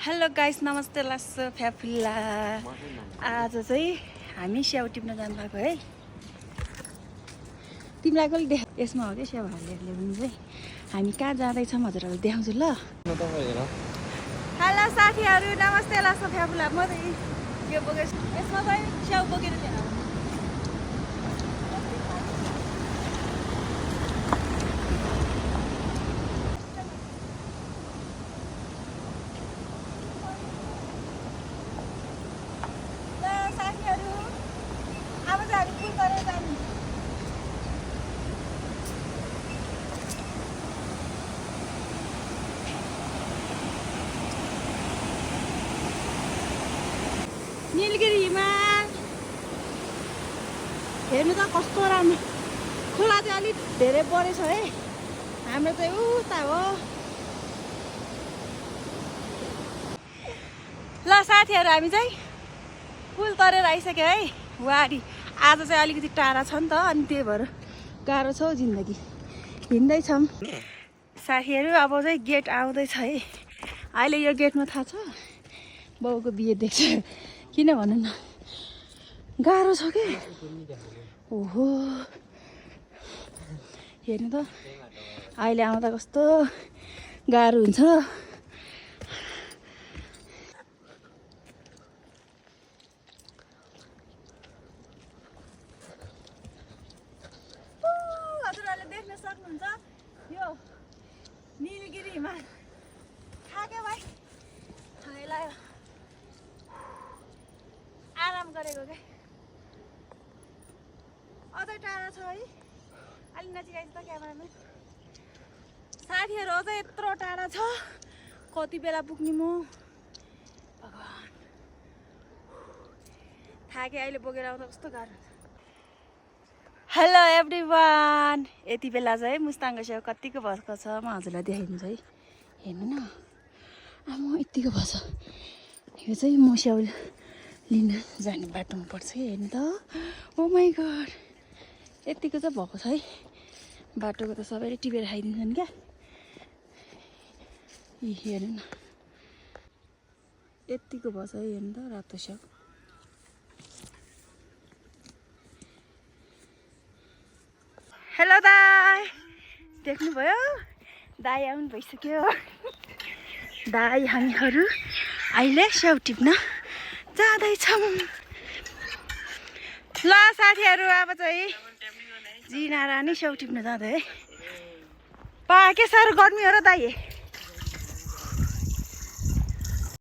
Hello guys, नमस्ते लासो फ्याफुल्ला। आज चाहिँ हामी स्याउ टिप्न जानुभएको है। तिमीलाई कहिले देख यसमा हो क्या स्याउ हालेर ल्याउनु चाहिँ। हामी कहाँ जाँदैछौँ हजुरहरूलाई देखाउँछु ल। हेलो साथीहरू, नमस्ते लासो फ्याफुल्ला। म चाहिँ यो बोकेर यसमा चाहिँ स्याउ बोकेर ल्याएर नीलगिरी हिमाल हेर्नु त कस्तो राम्रो। खोला चाहिँ अलिक धेरै बढेछ है। हाम्रो चाहिँ उता हो। ल साथीहरू, हामी चाहिँ पुल तरेर आइसक्यो है। वारी आज चाहिँ अलिकति टाढा छ नि त, अनि त्यही भएर गाह्रो छ हौ जिन्दगी। हिँड्दैछौँ साथीहरू। अब चाहिँ गेट आउँदैछ है। अहिले यो गेटमा थाहा छ बाउको बिहे देख्छ। किन भन न, गाह्रो छ कि। ओहो हेर्नु त, अहिले आउँदा कस्तो गाह्रो हुन्छ। हजुरहरूले देख्न सक्नुहुन्छ यो नीलगिरी हिमाल। थाक्यो भाइ, थाइलायो, आराम गरेको क्या। अझै टाढा छ है। अलि नजिक आइज त क्यामेराम्यान। साथीहरू अझै यत्रो टाढा छ, कति बेला पुग्ने म भगवान्। थाके अहिले बोकेर आउँदा कस्तो गाह्रो हुन्छ। हेलो एभ्रिवान, यति बेला चाहिँ मुस्ताङको स्याउ कतिको भएको छ म हजुरलाई देखाइदिन्छु है। हेर्नु न, आमा यतिको भएछ। यो चाहिँ म स्याउ लिन जाने बाटोमा पर्छ है। हेर्नु त, ओ माई गड, यतिको चाहिँ भएको छ है। बाटोको त सबैले टिपेर खाइदिन्छन् क्या। हेर्नु न, यतिको भएछ है। हेर्नु त, रातो स्याउ। हेलो दाई, देख्नुभयो? दाई आउनु भइसक्यो। दाई हामीहरू अहिले स्याउ टिप्न जाँदैछौँ। ल साथीहरू, अब चाहिँ जिना रानी स्याउ टिप्न जाँदै है। पा के साह्रो गर्मी हो र दाई।